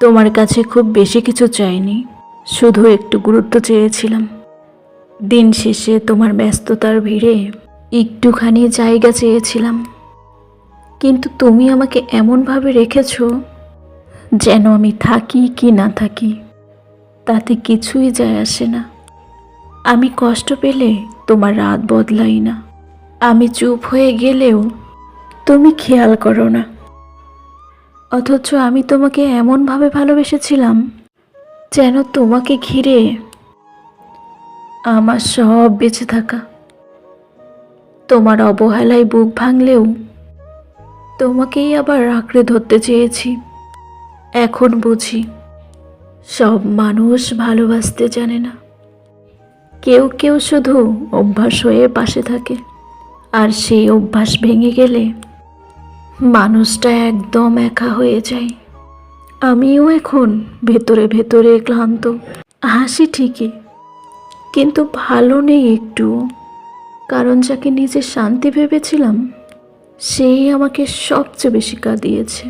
তোমার কাছে খুব বেশি কিছু চাইনি, শুধু একটু গুরুত্ব চেয়েছিলাম। দিন শেষে তোমার ব্যস্ততার ভিড়ে একটুখানি জায়গা চেয়েছিলাম, কিন্তু তুমি আমাকে এমনভাবে রেখেছো যেন আমি থাকি কি না থাকি তাতে কিছুই যায় আসে না। আমি কষ্ট পেলে তোমার রাত বদলাই না, আমি চুপ হয়ে গেলেও তুমি খেয়াল করো না। অথচ আমি তোমাকে এমনভাবে ভালোবেসেছিলাম যেন তোমাকে ঘিরে আমার সব বেঁচে থাকা। তোমার অবহেলায় বুক ভাঙলেও তোমাকেই আবার আঁকড়ে ধরতে চেয়েছি। এখন বুঝি সব মানুষ ভালোবাসতে জানে না, কেউ কেউ শুধু অভ্যাস হয়ে পাশে থাকে, আর সেই অভ্যাস ভেঙে গেলে মানুষটা একদম একা হয়ে যায়। আমিও এখন ভেতরে ভেতরে ক্লান্ত, হাসি ঠিকই কিন্তু ভালো নেই একটুও, কারণ যাকে নিজের শান্তি ভেবেছিলাম সেই আমাকে সবচেয়ে বেশি কাঁদিয়েছে।